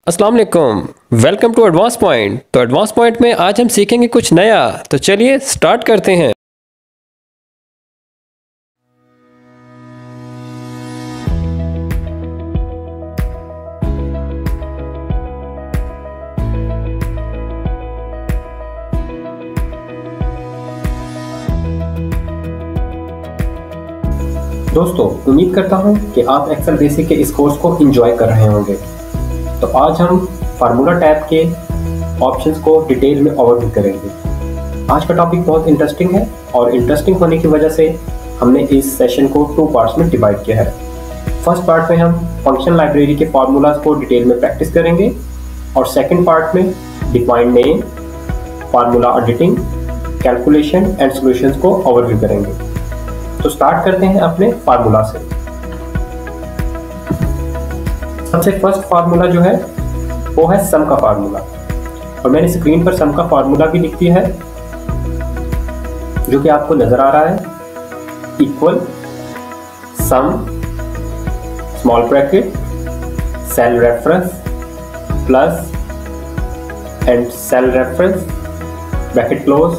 अस्सलाम वालेकुम, welcome to advance point. तो एडवांस पॉइंट में आज हम सीखेंगे कुछ नया, तो चलिए स्टार्ट करते हैं। दोस्तों, उम्मीद करता हूं कि आप एक्सेल बेसिक के इस कोर्स को एंजॉय कर रहे होंगे। तो आज हम फार्मूला टैब के ऑप्शंस को डिटेल में ओवरव्यू करेंगे। आज का टॉपिक बहुत इंटरेस्टिंग है और इंटरेस्टिंग होने की वजह से हमने इस सेशन को 2 पार्ट्स में डिवाइड किया है। फर्स्ट पार्ट में हम फंक्शन लाइब्रेरी के फार्मूलाज को डिटेल में प्रैक्टिस करेंगे और सेकेंड पार्ट में defined name, formula editing, calculation and solutions को ओवरव्यू करेंगे। तो स्टार्ट करते हैं अपने फार्मूला से। सबसे फर्स्ट फार्मूला जो है वो है सम का फार्मूला, और मैंने स्क्रीन पर सम का फार्मूला भी लिख दिया है जो कि आपको नजर आ रहा है। Equal sum small bracket cell reference plus and cell reference bracket close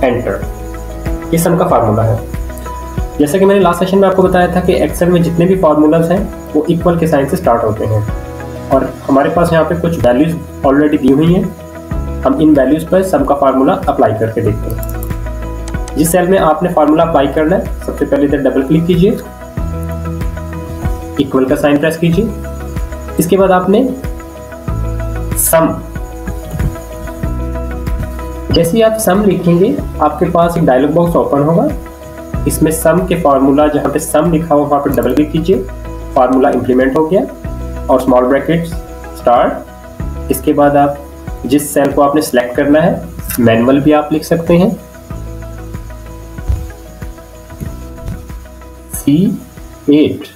enter, ये सम का फार्मूला है। जैसा कि मैंने लास्ट सेशन में आपको बताया था कि एक्सेल में जितने भी फार्मूलाज हैं वो इक्वल के साइन से स्टार्ट होते हैं, और हमारे पास यहाँ पे कुछ वैल्यूज ऑलरेडी दी हुई हैं। हम इन वैल्यूज पर सम का फार्मूला अप्लाई करके देखते हैं। जिस सेल में आपने फार्मूला अप्लाई करना है, सबसे पहले इधर डबल क्लिक कीजिए, इक्वल का साइन प्रेस कीजिए। इसके बाद आपने सम, जैसे ही आप सम लिखेंगे आपके पास एक डायलॉग बॉक्स ओपन होगा। इसमें सम के फार्मूला, जहाँ पे सम लिखा हुआ वहाँ पे डबल क्लिक कीजिए, फार्मूला इंप्लीमेंट हो गया और स्मॉल ब्रैकेट्स स्टार्ट। इसके बाद आप जिस सेल को आपने सेलेक्ट करना है, मैनुअल भी आप लिख सकते हैं, C8।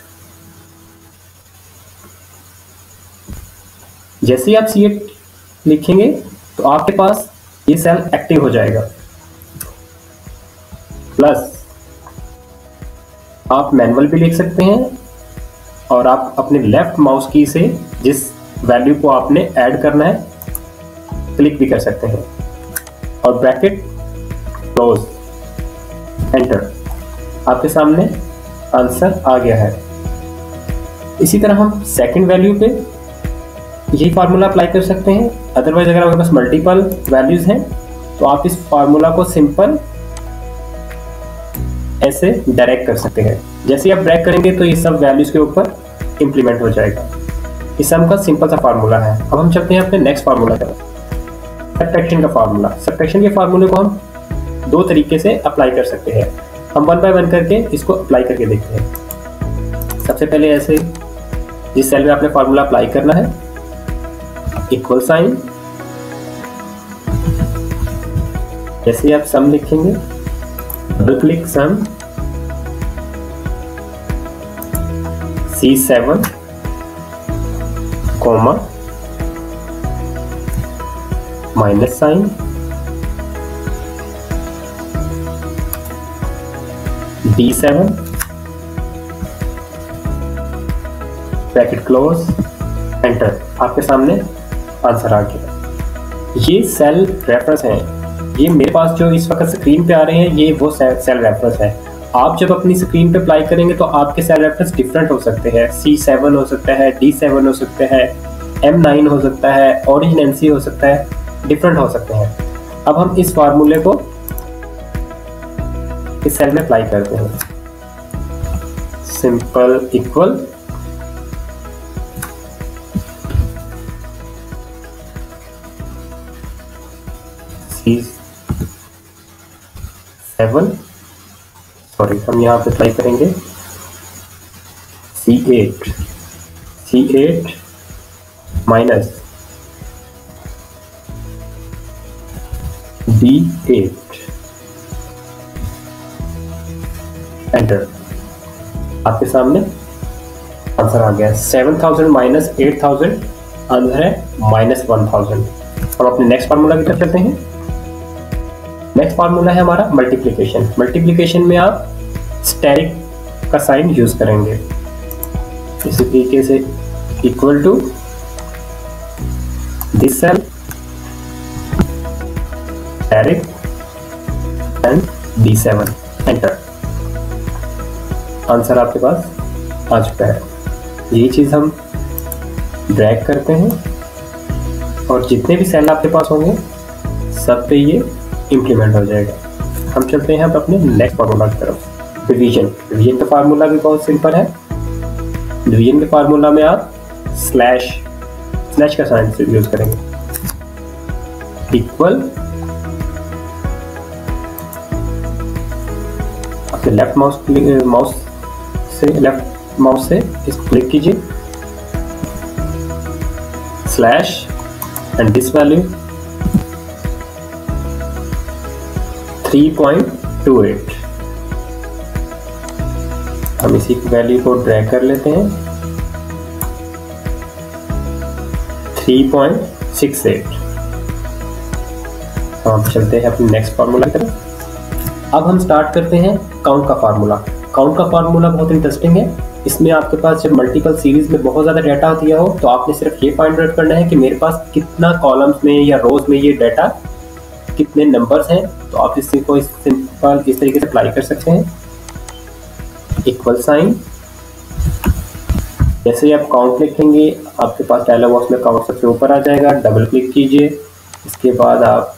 जैसे ही आप C8 लिखेंगे तो आपके पास ये सेल एक्टिव हो जाएगा। प्लस आप मैनुअल भी लिख सकते हैं और आप अपने लेफ्ट माउस की से जिस वैल्यू को आपने ऐड करना है क्लिक भी कर सकते हैं, और ब्रैकेट क्लोज एंटर। आपके सामने आंसर आ गया है। इसी तरह हम सेकंड वैल्यू पे यही फार्मूला अप्लाई कर सकते हैं। अदरवाइज अगर आपके पास मल्टीपल वैल्यूज हैं तो आप इस फार्मूला को सिंपल ऐसे डायरेक्ट कर सकते हैं। जैसे ही आप ड्रैग करेंगे तो ये सब वैल्यूज के ऊपर इंप्लीमेंट हो जाएगा। इस सम का सिंपल सा फार्मूला है। अब हम चलते हैं अपने नेक्स्ट फार्मूला की तरफ, सब्ट्रैक्शन का फार्मूला। सब्ट्रैक्शन के फार्मूले को हम 2 तरीके से अप्लाई कर सकते हैं। हम 1 बाय 1 करके इसको अप्लाई करके देखते हैं। सबसे पहले ऐसे जिस सेल में आपने फार्मूला अप्लाई करना है, इक्वल साइन, जैसे ही आप सम लिखेंगे double click sum, C7 comma minus sign, D7 bracket close enter. आपके सामने आंसर आ गया। ये सेल रेफरेंस है। ये मेरे पास जो इस वक्त स्क्रीन पे आ रहे हैं ये वो सेल रेफरेंस है। आप जब अपनी स्क्रीन पे अप्लाई करेंगे तो आपके सेल रेफरेंस डिफरेंट हो सकते हैं। C7 हो सकता है, D7 हो सकता है, M9 हो सकता है, ओरिजिन NC हो सकता है, डिफरेंट हो सकते हैं। अब हम इस फार्मूले को इस सेल में अप्लाई करते हैं। सिंपल इक्वल C7, सॉरी हम यहाँ पे अप्लाई करेंगे C8 माइनस D8 एंटर। आपके सामने आंसर आ गया। 7000 माइनस 8000 आंसर है -1000। हम अपने नेक्स्ट फार्मूला की तरफ चलते हैं। नेक्स्ट फार्मूला है हमारा मल्टीप्लिकेशन। मल्टीप्लिकेशन में आप स्टेरिक का साइन यूज करेंगे। इसी तरीके से equal to this cell asterisk and D7, enter. Answer आपके पास आ चुका है। यही चीज हम ड्रैग करते हैं और जितने भी सेल आपके पास होंगे सब पे ये इंप्लीमेंट हो जाएगा। हम चलते हैं अब अपने नेक्स्ट फार्मूला की तरफ। डिवीजन का फार्मूला भी बहुत सिंपल है। डिवीजन के फार्मूला में आप स्लैश का साइन से यूज करेंगे। इक्वल आपके लेफ्ट माउस से इसको क्लिक कीजिए, स्लैश एंड दिस वैल्यू 3.28। हम इसी वैल्यू को ड्रैग कर लेते हैं 3.68। हम चलते हैं अपने नेक्स्ट फार्मूला की तरफ। अब हम स्टार्ट करते हैं काउंट का फार्मूला। काउंट का फार्मूला बहुत इंटरेस्टिंग है। इसमें आपके पास जब मल्टीपल सीरीज में बहुत ज़्यादा डाटा दिया हो तो आपने सिर्फ ये फाइंड आउट करना है कि मेरे पास कितना कॉलम्स में या रोज में ये डाटा कितने नंबर्स हैं। तो आप इसी को सिंपल इस तरीके से अप्लाई कर सकते हैं। इक्वल साइन, जैसे ही आप काउंट लिखेंगे आपके पास डायलॉग बॉक्स में काउंट सबसे ऊपर आ जाएगा। डबल क्लिक कीजिए, इसके बाद आप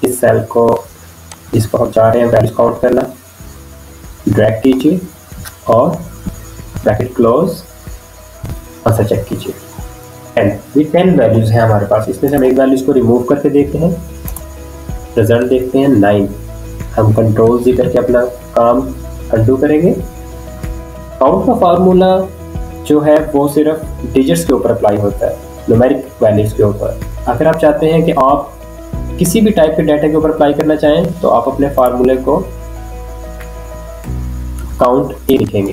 इस सेल को जिसको हम चाह रहे हैं वैल्यूज काउंट करना, ड्रैग कीजिए और ब्रैकेट क्लोज, आंसर चेक कीजिए। 10 वैल्यूज हैं हमारे पास। इसमें से हम एक वैल्यूज को रिमूव करके देखते हैं, रिजल्ट देखते हैं 9। हम कंट्रोल जी करके अपना काम अंडू करेंगे। काउंट का फार्मूला जो है वो सिर्फ डिजिट्स के ऊपर अप्लाई होता है, न्यूमेरिक वैल्यूज के ऊपर। अगर आप चाहते हैं कि आप किसी भी टाइप के डाटा के ऊपर अप्लाई करना चाहें तो आप अपने फार्मूले को काउंट ए लिखेंगे।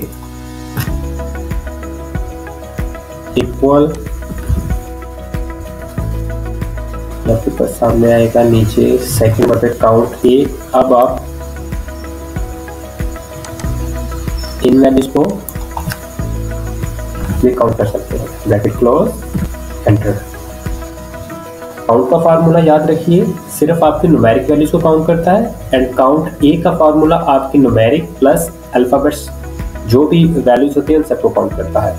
इक्वल आपके पास सामने आएगा नीचे सेकंड नंबर पे काउंट ए। अब आप इन वैल्यूज को भी काउंट कर सकते हैं। Bracket close, enter. काउंट का फार्मूला याद रखिए सिर्फ आपके न्यूमेरिक वैल्यूज को काउंट करता है, एंड काउंट ए का फार्मूला आपके न्यूमेरिक प्लस अल्फाबेट्स जो भी वैल्यूज होते हैं उन सबको काउंट करता है।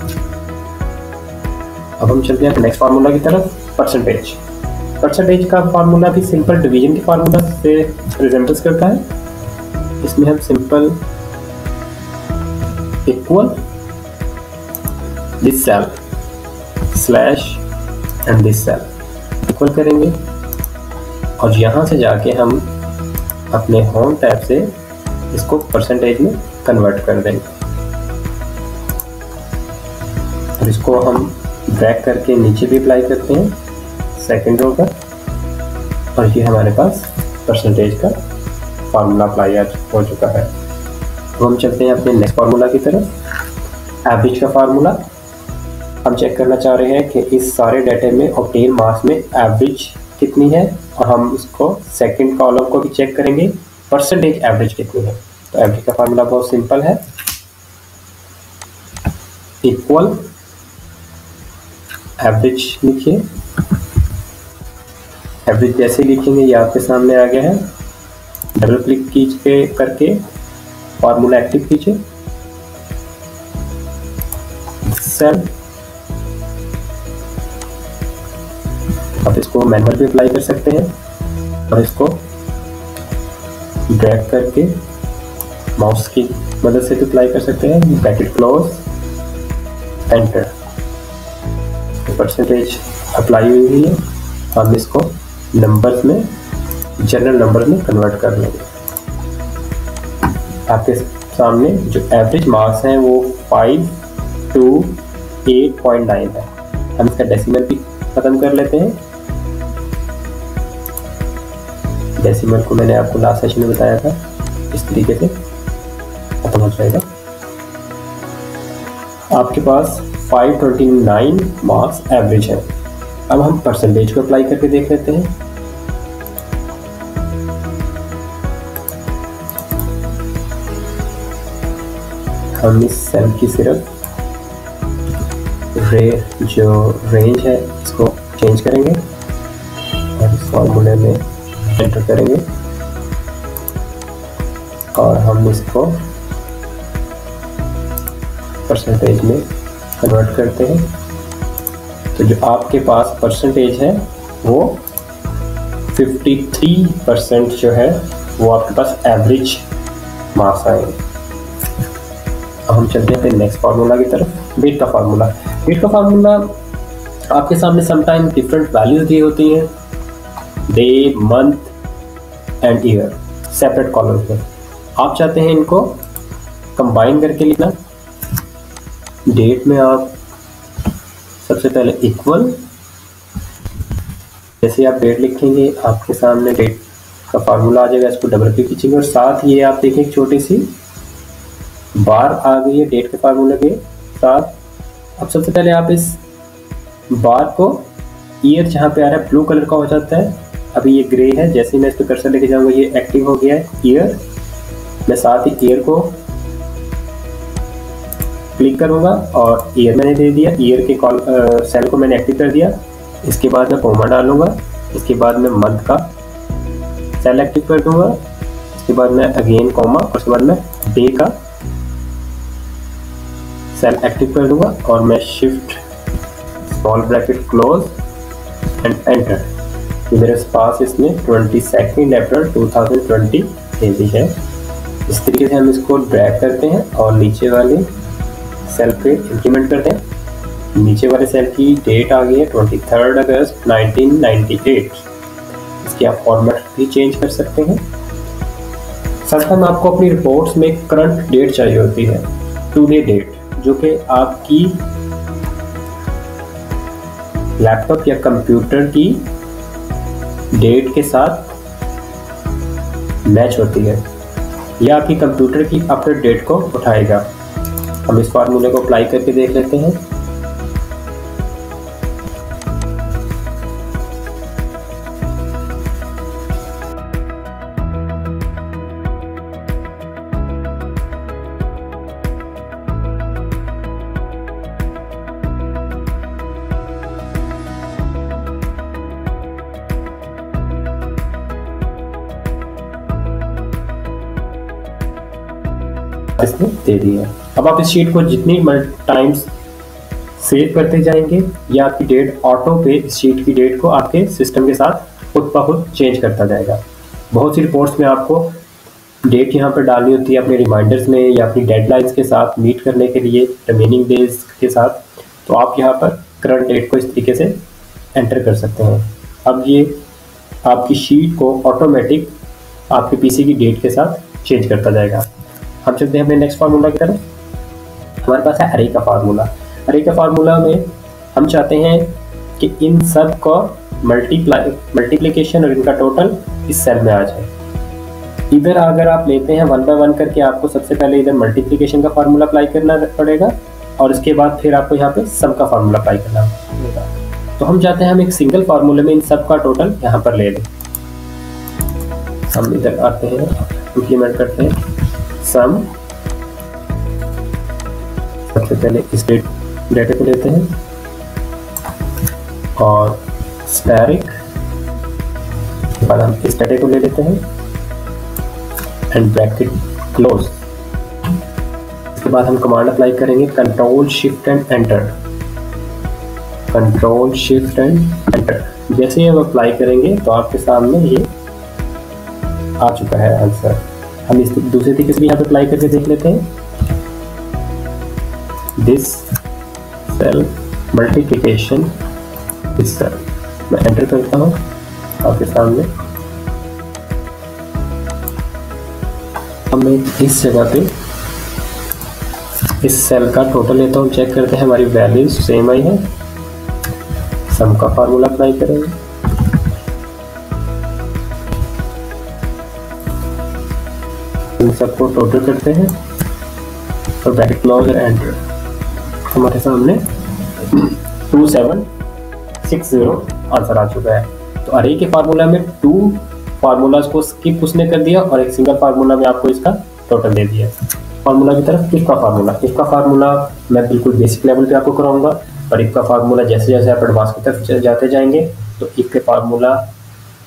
अब हम चलते हैं नेक्स्ट फार्मूला की तरफ। परसेंटेज का फार्मूला भी सिंपल डिवीजन के फार्मूला से रिजेंबल्स करता है। इसमें हम simple equal this cell slash and this cell equal करेंगे और यहाँ से जाके हम अपने होम टैब से इसको परसेंटेज में कन्वर्ट कर देंगे और इसको हम ड्रैग करके नीचे भी अप्लाई करते हैं सेकंड रो पर, और ये हमारे पास परसेंटेज का फार्मूला अप्लाई हो चुका है। तो हम चलते हैं अपने नेक्स्ट फार्मूला की तरफ। एवरेज का फार्मूला हम चेक करना चाह रहे हैं कि इस सारे डाटा में ऑक्टेन मास में एवरेज कितनी है, और हम इसको सेकंड कॉलम को भी चेक करेंगे परसेंटेज एवरेज कितनी है। तो एवरेज का फार्मूला बहुत सिंपल है, इक्वल एवरेज लिखिए। एवरेज जैसे लिखेंगे ये आपके सामने आ गया है। डबल क्लिक कीजिए करके फार्मूला एक्टिव कीजिए, सेल। आप इसको मैनुअल भी अप्लाई कर सकते हैं और इसको ड्रैग करके माउस की मदद से भी अप्लाई कर सकते हैं। Bracket close, enter. Percentage apply हुई है, हम इसको नंबर्स में जनरल नंबर में कन्वर्ट कर लेंगे। आपके सामने जो एवरेज मार्क्स हैं वो 528.9 है। हम इसका डेसिमल भी खत्म कर लेते हैं। डेसिमल को मैंने आपको लास्ट सेशन में बताया था, इस तरीके से खत्म हो जाएगा। आपके पास 529 मार्क्स एवरेज है। अब हम परसेंटेज को अप्लाई करके देख लेते हैं। हम इस सेल की सिर्फ जो रेंज है इसको चेंज करेंगे और इस फॉर्मूले में एंटर करेंगे और हम इसको परसेंटेज में कन्वर्ट करते हैं। तो जो आपके पास परसेंटेज है वो 53% जो है वो आपके पास एवरेज मार्क्स आएंगे। अब हम चलते हैं नेक्स्ट फार्मूला की तरफ, वेट का फार्मूला। वेट का फार्मूला आपके सामने समटाइम डिफरेंट वैल्यूज दी होती हैं, day, month and year, separate columns में। आप चाहते हैं इनको कंबाइन करके लिखना। डेट में आप सबसे पहले इक्वल, जैसे आप डेट लिखेंगे आपके सामने डेट का फार्मूला आ जाएगा, इसको डबल क्लिक कीजिएगा और साथ ये आप देखें एक छोटी सी बार आ गई है डेट के फार्मूले के साथ। अब सबसे पहले आप इस बार को ईयर जहाँ पे आ रहा है ब्लू कलर का हो जाता है, अभी ये ग्रे है, जैसे ही मैं इस पर कर्सर लेके जाऊंगा ये एक्टिव हो गया है ईयर। मैं साथ ही ईयर को क्लिक करूंगा और ईयर मैंने दे दिया, ईयर के सेल को मैंने एक्टिव कर दिया। इसके बाद मैं कोमा डालूंगा, इसके बाद मैं मंथ का सेल एक्टिव कर दूंगा, इसके बाद मैं अगेन कोमा और उसके बाद मैं डे का सेल एक्टिव कर दूंगा और मैं shift small bracket close and enter. तो मेरे पास इसमें 22 अप्रैल 2020 दे दी है। इस तरीके से हम इसको ड्रैग करते हैं और नीचे वाले सेल पे इंप्लीमेंट करते हैं। नीचे वाले सेल की डेट आ गई है 23 अगस्त 1998। इसकी आप फॉर्मेट भी चेंज कर सकते हैं। समटाइम आपको अपनी रिपोर्ट्स में करंट डेट चाहिए होती है, टुडे डेट, जो कि आपकी लैपटॉप या कंप्यूटर की डेट के साथ मैच होती है या आपकी कंप्यूटर की अपडेट डेट को उठाएगा। हम इस फार्मूले को अप्लाई करके देख लेते हैं। इसने दे दी है। अब आप इस शीट को जितनी टाइम्स सेव करते जाएंगे या आपकी डेट ऑटो पे इस शीट की डेट को आपके सिस्टम के साथ खुद ब खुद चेंज करता जाएगा। बहुत सी रिपोर्ट्स में आपको डेट यहाँ पर डालनी होती है अपने रिमाइंडर्स में या अपनी डेडलाइंस के साथ मीट करने के लिए, रिमेनिंग डेज के साथ। तो आप यहाँ पर करंट डेट को इस तरीके से एंटर कर सकते हैं। अब ये आपकी शीट को ऑटोमेटिक आपके पीसी की डेट के साथ चेंज करता जाएगा। हम चलते हैं अपने नेक्स्ट फार्मूला की तरफ। हमारे पास है अरे का फार्मूला। अरे का फार्मूला में हम चाहते हैं कि इन सब का मल्टीप्लिकेशन और इनका टोटल इस सेल में आ जाए। इधर अगर आप लेते हैं 1 बाय 1 करके, आपको सबसे पहले इधर मल्टीप्लिकेशन का फार्मूला अप्लाई करना पड़ेगा और इसके बाद फिर आपको यहाँ पे सम का फार्मूला अप्लाई करना पड़ेगा। तो हम चाहते हैं हम एक सिंगल फार्मूले में इन सब का टोटल यहाँ पर ले लें। हम इधर आते हैं, इम्प्लीमेंट करते हैं सम। सबसे पहले इस डेटा को लेते हैं और स्टैटिक, उसके बाद हम इस डेटा को ले लेते हैं एंड ब्रैकेट क्लोज। इसके बाद हम कमांड अप्लाई करेंगे control shift and enter, control shift and enter. जैसे ही हम अप्लाई करेंगे तो आपके सामने ये आ चुका है आंसर। हम इस दूसरे तरीके से भी यहाँ पे अप्लाई करके देख लेते हैं। This cell multiplication this cell, मैं एंटर करता हूँ आपके सामने। अब मैं इस जगह पे इस सेल का टोटल लेता हूँ, चेक करते हैं हमारी वैल्यूज सेम आई है। सम का फार्मूला अप्लाई करेंगे, इन सबको टोटल करते हैं और ब्रैकेट क्लोज और एंटर। हमारे सामने 2760 60 आंसर आ चुका है। तो अरे के फार्मूला में 2 फार्मूलाज को स्किप उसने कर दिया और एक सिंगल फार्मूला में आपको इसका टोटल दे दिया। फार्मूला की तरफ इफ का फार्मूला मैं बिल्कुल बेसिक लेवल पे आपको कराऊंगा, और इफ का फार्मूला जैसे जैसे आप एडवांस की तरफ जाते जाएंगे तो इफ के फार्मूला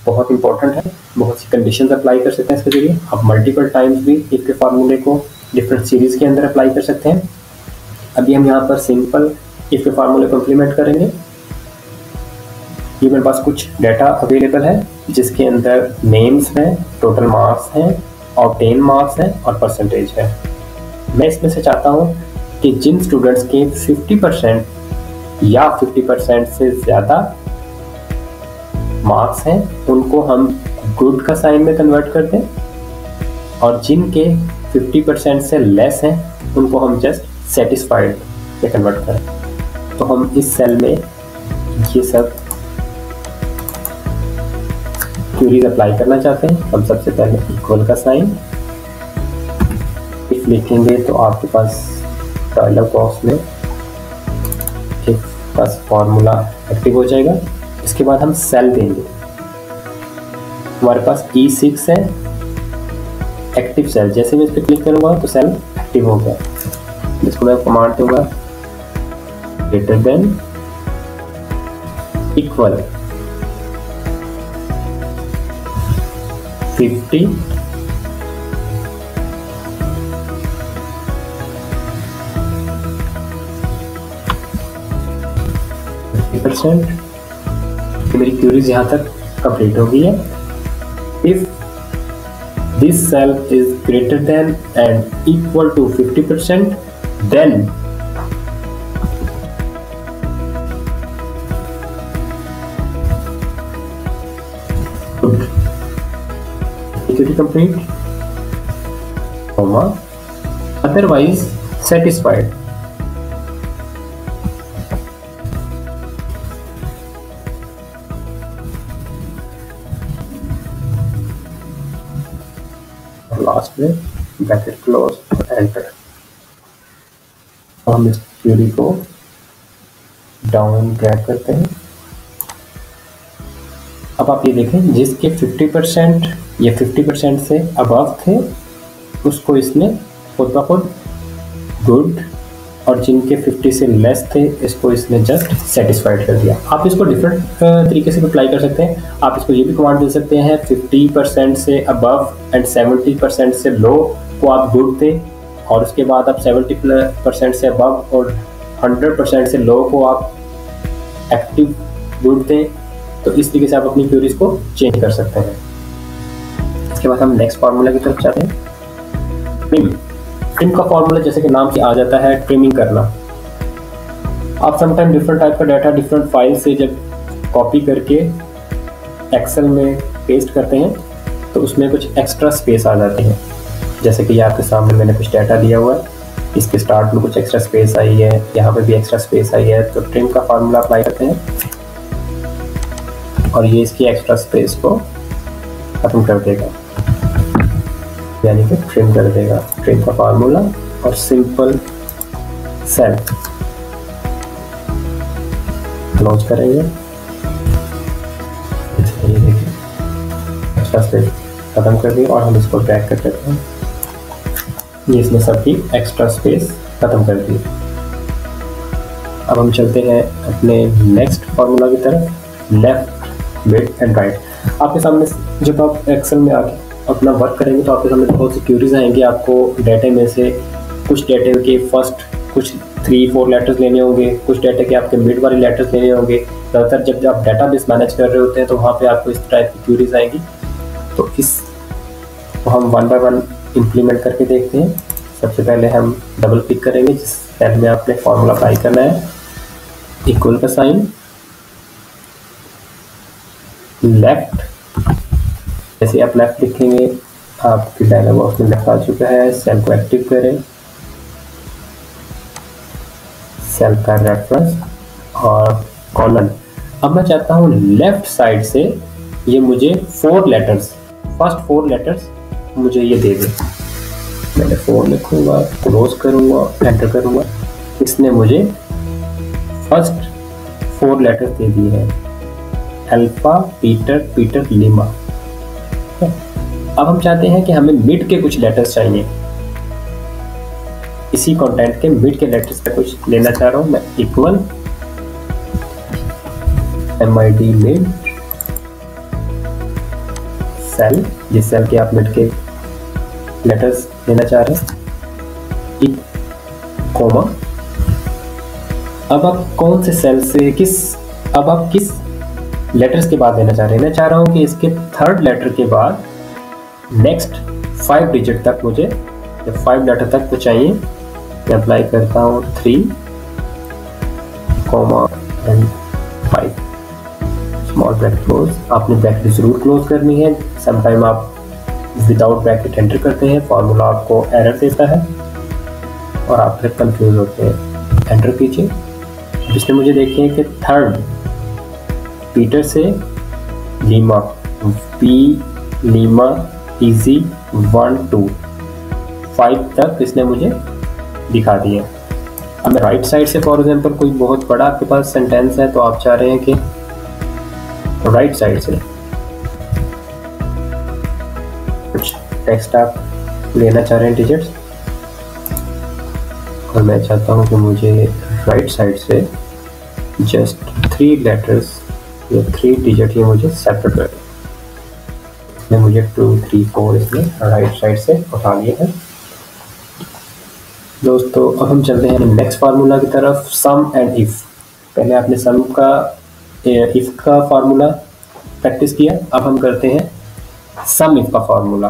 बहुत इंपॉर्टेंट है, बहुत सी कंडीशंस अप्लाई कर सकते हैं इसके जरिए। आप मल्टीपल टाइम्स भी इफ के फार्मूले को डिफरेंट सीरीज के अंदर अप्लाई कर सकते हैं। अभी हम यहाँ पर सिंपल इफ के फार्मूले को इम्प्लीमेंट करेंगे। ये मेरे पास कुछ डाटा अवेलेबल है जिसके अंदर नेम्स हैं, टोटल मार्क्स हैं, ऑब्टेन मार्क्स हैं और परसेंटेज है। मैं इसमें से चाहता हूँ कि जिन स्टूडेंट्स के 50% या 50% से ज़्यादा मार्क्स हैं उनको हम गुड का साइन में कन्वर्ट कर दें, और जिनके 50% से लेस हैं उनको हम जस्ट सेटिस्फाइड में कन्वर्ट करें। तो हम इस सेल में ये सब क्वेरीज अप्लाई करना चाहते हैं। हम सबसे पहले इक्वल का साइन इफ लिखेंगे तो आपके पास डायलॉग बॉक्स में एक बस फॉर्मूला एक्टिव हो जाएगा। इसके बाद हम सेल देंगे। हमारे पास E6 है एक्टिव सेल, जैसे मैं इस पर क्लिक करूंगा तो सेल एक्टिव हो गया। इसको मैं कमांड दूंगा ग्रेटर देन इक्वल 50 50%। मेरी क्वेरीज यहाँ तक कंप्लीट हो गई है। If this cell is greater than and equal to 50%, then good. Is it complete? Comma. Otherwise, satisfied. Last में ब्रैकेट क्लोज और एंटर। हम इस क्वेरी को डाउन ड्रैग करते हैं। अब आप ये देखें जिसके 50% या 50% से अबव थे उसको इसने खुद ब खुद गुड, और जिनके 50 से लेस थे इसको इसने जस्ट सेटिस्फाइड कर दिया। आप इसको डिफरेंट तरीके से अप्लाई कर सकते हैं। आप इसको ये भी कमांड दे सकते हैं 50% से अबव एंड 70% से लो को आप गुड थे, और उसके बाद आप 70% से अबव और 100% से लो को आप एक्टिव गुड थे। तो इस तरीके से आप अपनी क्वेरीज को चेंज कर सकते हैं। इसके बाद हम नेक्स्ट फार्मूला की तरफ जाते हैं। ट्रिम का फॉर्मूला जैसे कि नाम से आ जाता है ट्रिमिंग करना। आप समटाइम डिफरेंट टाइप का डाटा डिफरेंट फाइल से जब कॉपी करके एक्सेल में पेस्ट करते हैं तो उसमें कुछ एक्स्ट्रा स्पेस आ जाती है। जैसे कि आपके सामने मैंने कुछ डाटा दिया हुआ है, इसके स्टार्ट में कुछ एक्स्ट्रा स्पेस आई है, यहाँ पे भी एक्स्ट्रा स्पेस आई है। तो ट्रिम का फार्मूला अप्लाई करते हैं और ये इसकी एक्स्ट्रा स्पेस को खत्म कर देगा, यानी कि ट्रिम कर देगा। ट्रिम का फार्मूला और सिंपल सेल क्लोज करेंगे। ये देखिए एक्स्ट्रा स्पेस खत्म कर दिया और हम इसको ड्रैग कर देते हैं। ये इसने सबकी एक्स्ट्रा स्पेस खत्म कर दी। अब हम चलते हैं अपने नेक्स्ट फार्मूला की तरफ, लेफ्ट मिड एंड राइट। आपके सामने जब आप एक्सेल में आके अपना वर्क करेंगे तो आपके सामने बहुत सी क्वेरीज आएंगी। आपको डाटे में से कुछ डाटे के फर्स्ट कुछ 3-4 लेटर्स लेने होंगे, कुछ डाटे के आपके मिड वाले लेटर्स लेने होंगे। ज़्यादातर जब आप डाटाबेस मैनेज कर रहे होते हैं तो वहाँ पे आपको इस टाइप की क्वेरीज आएंगी। तो इस को हम 1 बाय 1 इम्प्लीमेंट करके देखते हैं। सबसे पहले हम डबल क्लिक करेंगे जिस सेल में आपने फॉर्मूला अप्लाई करना है, इक्वल का साइन, लेफ्ट। जैसे आप लेफ्ट लिखेंगे आपके डायलॉग बॉक्स में लेफ्ट आ चुका है। सेल को एक्टिव करें, सेल का रेफरेंस और कॉलन। अब मैं चाहता हूँ लेफ्ट साइड से ये मुझे 4 लेटर्स, फर्स्ट 4 लेटर्स मुझे ये दे दे। मैंने 4 लिखूंगा, क्लोज करूंगा, एंटर करूंगा। इसने मुझे फर्स्ट 4 लेटर्स दे दिए हैं, अल्फा, पीटर, पीटर, लिमा। अब हम चाहते हैं कि हमें मिड के कुछ लेटर्स चाहिए, इसी कंटेंट के मिड के लेटर्स का कुछ लेना चाह रहा हूं मैं। इक्वल MID मिड सेल, जिस सेल के आप मिड के लेटर्स लेना चाह रहे हैं, कोमा। अब आप कौन से सेल से अब आप किस लेटर्स के बाद लेना चाह रहे हैं? मैं चाह रहा हूं कि इसके थर्ड लेटर के बाद नेक्स्ट 5 डिजिट तक मुझे, 5 लेटर तक तो चाहिए। मैं अप्लाई करता हूँ 3, 5 स्मॉल ब्रैकेट क्लोज। आपने ब्रैकेट जरूर क्लोज करनी है। समटाइम आप विदाउट ब्रैकेट एंटर करते हैं, फॉर्मूला आपको एरर देता है और आप फिर कंफ्यूज होते हैं। एंटर कीजिए। जिसने मुझे देखिए कि थर्ड पीटर से लीमा, पी लीमा इजी 1 2 5 तक इसने मुझे दिखा दिया। अब मैं राइट साइड से फॉर एग्जांपल कोई बहुत बड़ा आपके पास सेंटेंस है तो आप चाह रहे हैं कि राइट साइड से कुछ टेक्स्ट आप लेना चाह रहे हैं डिजिट्स, और मैं चाहता हूं कि मुझे राइट साइड से जस्ट 3 लेटर्स या 3 डिजिट ये मुझे सेपरेट कर दें। इसमें मुझे 2 3 4 इसमें राइट साइड से उठा लिए हैं। दोस्तों अब हम चलते हैं नेक्स्ट फार्मूला की तरफ, सम एंड इफ। पहले आपने सम का इफ का फार्मूला प्रैक्टिस किया, अब हम करते हैं सम इफ का फार्मूला।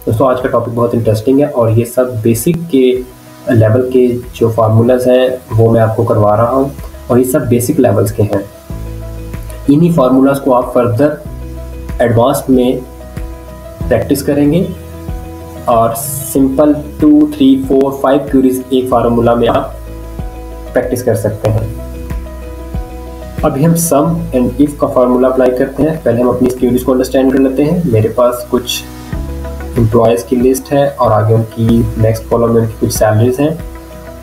दोस्तों आज का टॉपिक बहुत इंटरेस्टिंग है और ये सब बेसिक के लेवल के जो फार्मूलाज हैं वो मैं आपको करवा रहा हूँ, और ये सब बेसिक लेवल्स के हैं। इन्हीं फार्मूलाज को आप फर्दर एडवांस में प्रैक्टिस करेंगे और सिंपल 2 3 4 5 क्यूरीज एक फार्मूला में आप प्रैक्टिस कर सकते हैं। अभी हम सम एंड इफ का फार्मूला अप्लाई करते हैं। पहले हम अपनी क्यूरीज को अंडरस्टैंड कर लेते हैं। मेरे पास कुछ एम्प्लॉयज़ की लिस्ट है और आगे उनकी नेक्स्ट कॉलम में उनकी कुछ सैलरीज हैं।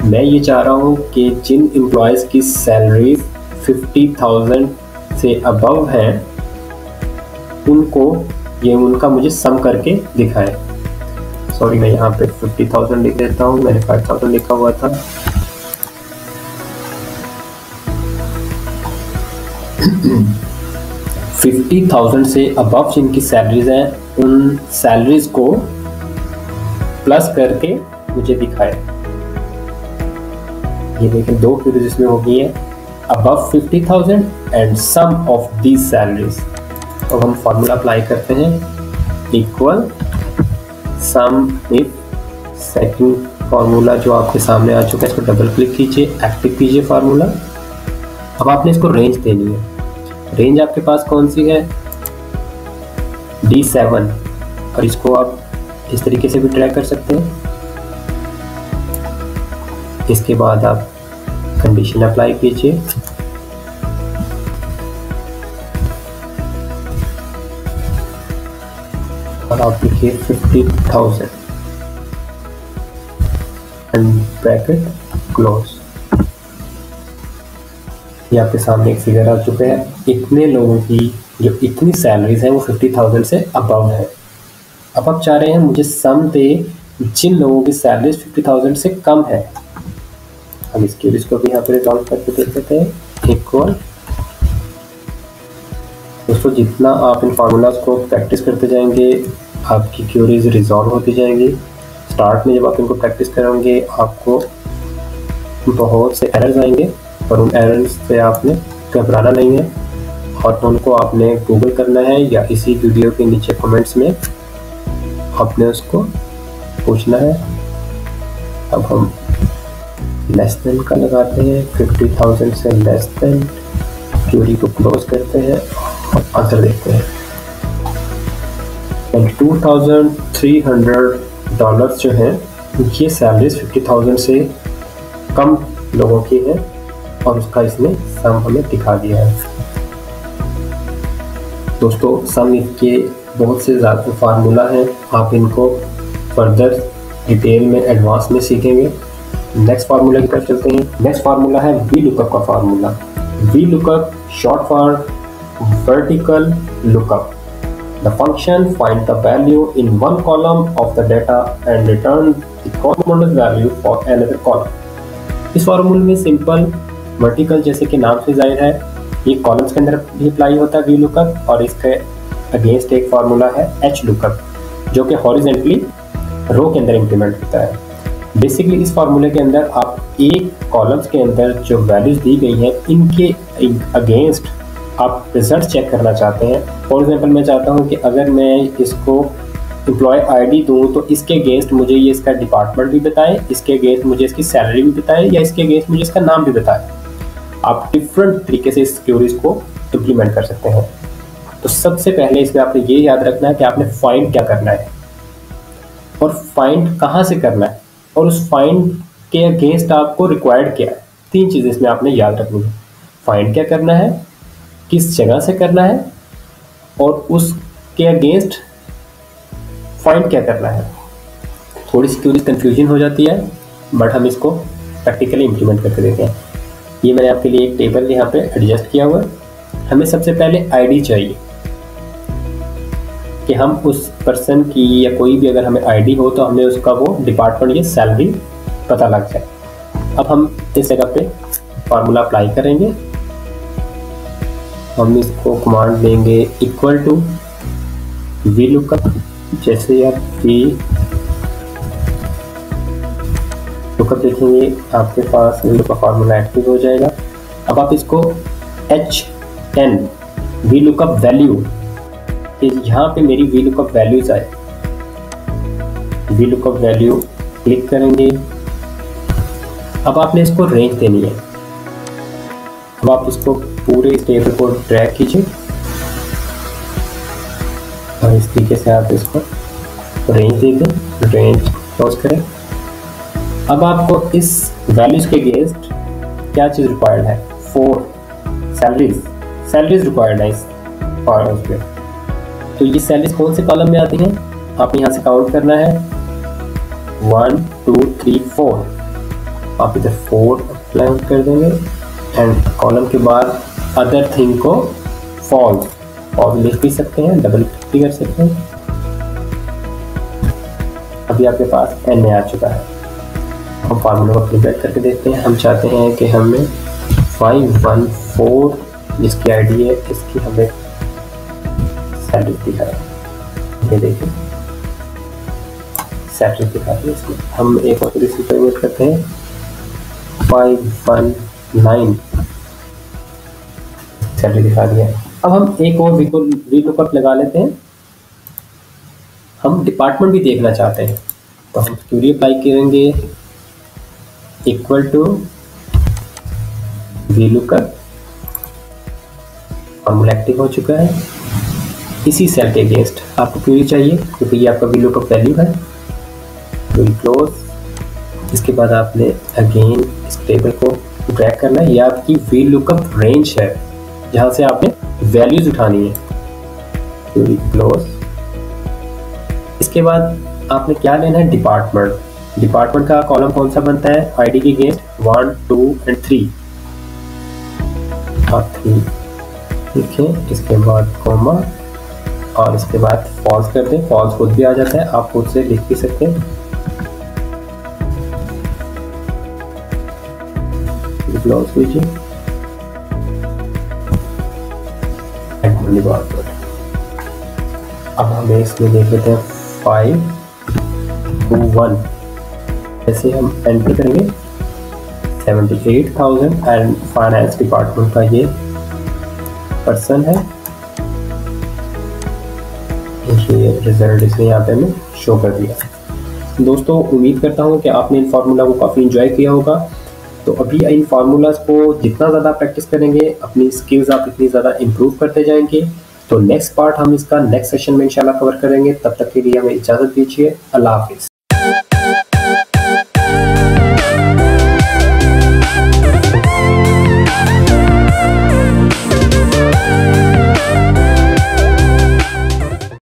मैं ये चाह रहा हूँ कि जिन एम्प्लॉयज़ की सैलरीज 50,000 से अबव हैं उनका मुझे सम करके दिखाएं। सॉरी, मैं यहाँ पे 50,000 लिख देता हूँ, मैंने 5,000 लिखा हुआ था। $50,000 से अबव जिनकी सैलरीज हैं उन सैलरीज को प्लस करके मुझे दिखाए। ये देखिए 2 क्यूरीज इसमें हो गई है, above 50,000 and sum of these salaries. तो हम फार्मूला अप्लाई करते हैं, equal sum if. Second formula जो आपके सामने आ चुका है इसको डबल क्लिक कीजिए, एक्टिव कीजिए फार्मूला। अब आपने इसको रेंज देनी है। रेंज आपके पास कौन सी है? D7, और इसको आप इस तरीके से भी ट्रैक कर सकते हैं। इसके बाद आप कंडीशन अप्लाई कीजिए, और आप लिखिए 50,000 एंड ब्रैकेट क्लोज। ये आपके सामने एक फिगर आ चुका है। इतने लोगों की जो इतनी सैलरीज हैं वो 50,000 से अबव है। अब आप चाह रहे हैं मुझे सम दे जिन लोगों की सैलरीज 50,000 से कम है। हम इस क्यूरीज को भी यहाँ पे रिजॉल्व करके देख लेते हैं, इक्वल। दोस्तों जितना आप इन फार्मूलाज को प्रैक्टिस करते जाएंगे आपकी क्यूरीज रिजॉल्व होती जाएंगी। स्टार्ट में जब आप इनको प्रैक्टिस करेंगे आपको बहुत से एरर्स आएंगे, पर उन एरर्स से आपने घबराना नहीं है और उनको आपने गूगल करना है या इसी वीडियो के नीचे कमेंट्स में आपने उसको पूछना है। अब हम लेस देन का लगाते हैं, 50,000 से लेस देन, क्यूरी को क्लोज करते हैं और आंसर देखते हैं। $2,300 जो हैं ये सैलरीज 50,000 से कम लोगों की है और उसका इसने सम हमें दिखा दिया है। दोस्तों सम के बहुत से ज़्यादा फार्मूला हैं, आप इनको फर्दर डिटेल में एडवांस में सीखेंगे। नेक्स्ट फार्मूला की तरफ चलते हैं। नेक्स्ट फार्मूला है वी लुकअप का formula. VLOOKUP, short for vertical lookup. The function finds the value in one column of the data and return the corresponding value for another column. इस फॉर्मूले में simple vertical, जैसे कि नाम से जाहिर है, ये कॉलम्स के अंदर भी अप्लाई होता है VLOOKUP, और इसके अगेंस्ट एक फार्मूला है HLOOKUP जो कि हॉरिजॉन्टली रो के अंदर इंप्लीमेंट होता है। बेसिकली इस फार्मूले के अंदर आप एक कॉलम्स के अंदर जो वैल्यूज दी गई हैं इनके अगेंस्ट आप रिजल्ट चेक करना चाहते हैं। फॉर एग्जांपल मैं चाहता हूं कि अगर मैं इसको एम्प्लॉय आईडी दूं तो इसके अगेंस्ट मुझे ये इसका डिपार्टमेंट भी बताए, इसके अगेंस्ट मुझे इसकी सैलरी भी बताए, या इसके अगेंस्ट मुझे इसका नाम भी बताए। आप डिफरेंट तरीके से इस क्वेरीज को इम्प्लीमेंट कर सकते हैं। तो सबसे पहले इसमें आपने ये याद रखना है कि आपने फाइंड क्या करना है और फाइंड कहाँ से करना है, और उस फाइंड के अगेंस्ट आपको रिक्वायर्ड क्या है। 3 चीज़ें इसमें आपने याद रखनी है। फाइंड क्या करना है, किस जगह से करना है, और उसके अगेंस्ट फाइंड क्या करना है। थोड़ी सी क्वेरीज कन्फ्यूजन हो जाती है, बट हम इसको प्रैक्टिकली इम्प्लीमेंट करके देते हैं। ये मैंने आपके लिए एक टेबल यहाँ पे एडजस्ट किया हुआ है। हमें सबसे पहले आईडी चाहिए कि हम उस पर्सन की, या कोई भी अगर हमें आईडी हो तो हमें उसका वो डिपार्टमेंट या सैलरी पता लग जाए। अब हम इस जगह पे फार्मूला अप्लाई करेंगे। हम इसको कमांड देंगे इक्वल टू VLOOKUP। जैसे आप VLOOKUP देखेंगे आपके पास VLOOKUP फार्मूला एक्टिव हो जाएगा। अब आप इसको H10 VLOOKUP वैल्यू, यहाँ पे मेरी VLOOKUP वैल्यूज आए, VLOOKUP वैल्यू क्लिक करेंगे। अब आपने इसको रेंज देनी है। अब आप इसको पूरे इस टेबल को ड्रैग कीजिए और इस तरीके से आप इसको रेंज दे दें, रेंज क्लोज करें। अब आपको इस वैल्यूज के अगेंस्ट क्या चीज़ रिक्वायर्ड है, 4 सैलरीज रिक्वायर्ड है इस फॉर्मूले पे। तो ये सैलरीज कौन से कॉलम में आती हैं, आप यहाँ से काउंट करना है 1 2 3 4। आप इधर 4 अप्लाई कर देंगे एंड कॉलम के बाद अदर थिंग को फॉल्स लिख भी सकते हैं, डबल क्लिक भी कर सकते हैं। अभी आपके पास एन आ चुका है। हम फार्मूला को प्रिपेयर करके देखते हैं। हम चाहते हैं कि हमें 514 जिसकी आईडी है इसकी हमें सैलरी दिखाए। ये देखिए सैलरी दिखा रही है इसमें। हम एक और इसी पर वेट करते हैं 519 सैलरी दिखा दिया। अब हम एक और VLOOKUP लगा लेते हैं। हम डिपार्टमेंट भी देखना चाहते हैं तो हम क्वेरी अप्लाई करेंगे equal to VLOOKUP। Formula active हो चुका है। इसी सेल के अगेंस्ट आपको क्वेरी चाहिए क्योंकि ये आपका VLOOKUP वैल्यू है। Query close. इसके बाद आपने अगेन इस टेबल को ड्रैग करना है। ये आपकी VLOOKUP रेंज है जहाँ से आपने वैल्यूज उठानी है। Query close. इसके बाद आपने क्या लेना है, डिपार्टमेंट का कॉलम कौन सा बनता है, आईडी के अगेंस्ट 1 2 एंड 3। आप 3 लिखें, इसके बाद कॉमा और इसके बाद फॉल्स कर दें। फॉल्स खुद भी आ जाता है, आप खुद से लिख भी सकते हैं। क्लोज कीजिए। अब हमें इसमें देख लेते हैं 521। ऐसे हम एंटर करेंगे 78,000 एंड फाइनेंस डिपार्टमेंट का ये पर्सन है। ये रिजल्ट इसने यहाँ पे हमें शो कर दिया। दोस्तों उम्मीद करता हूँ कि आपने इन फार्मूला को काफ़ी इंजॉय किया होगा। तो अभी इन फार्मूलाज को जितना ज़्यादा प्रैक्टिस करेंगे अपनी स्किल्स आप इतनी ज़्यादा इम्प्रूव करते जाएंगे। तो नेक्स्ट पार्ट हम इसका नेक्स्ट सेशन में इंशाल्लाह कवर करेंगे। तब तक के लिए हमें इजाज़त दीजिए। अल्लाह हाफिज़।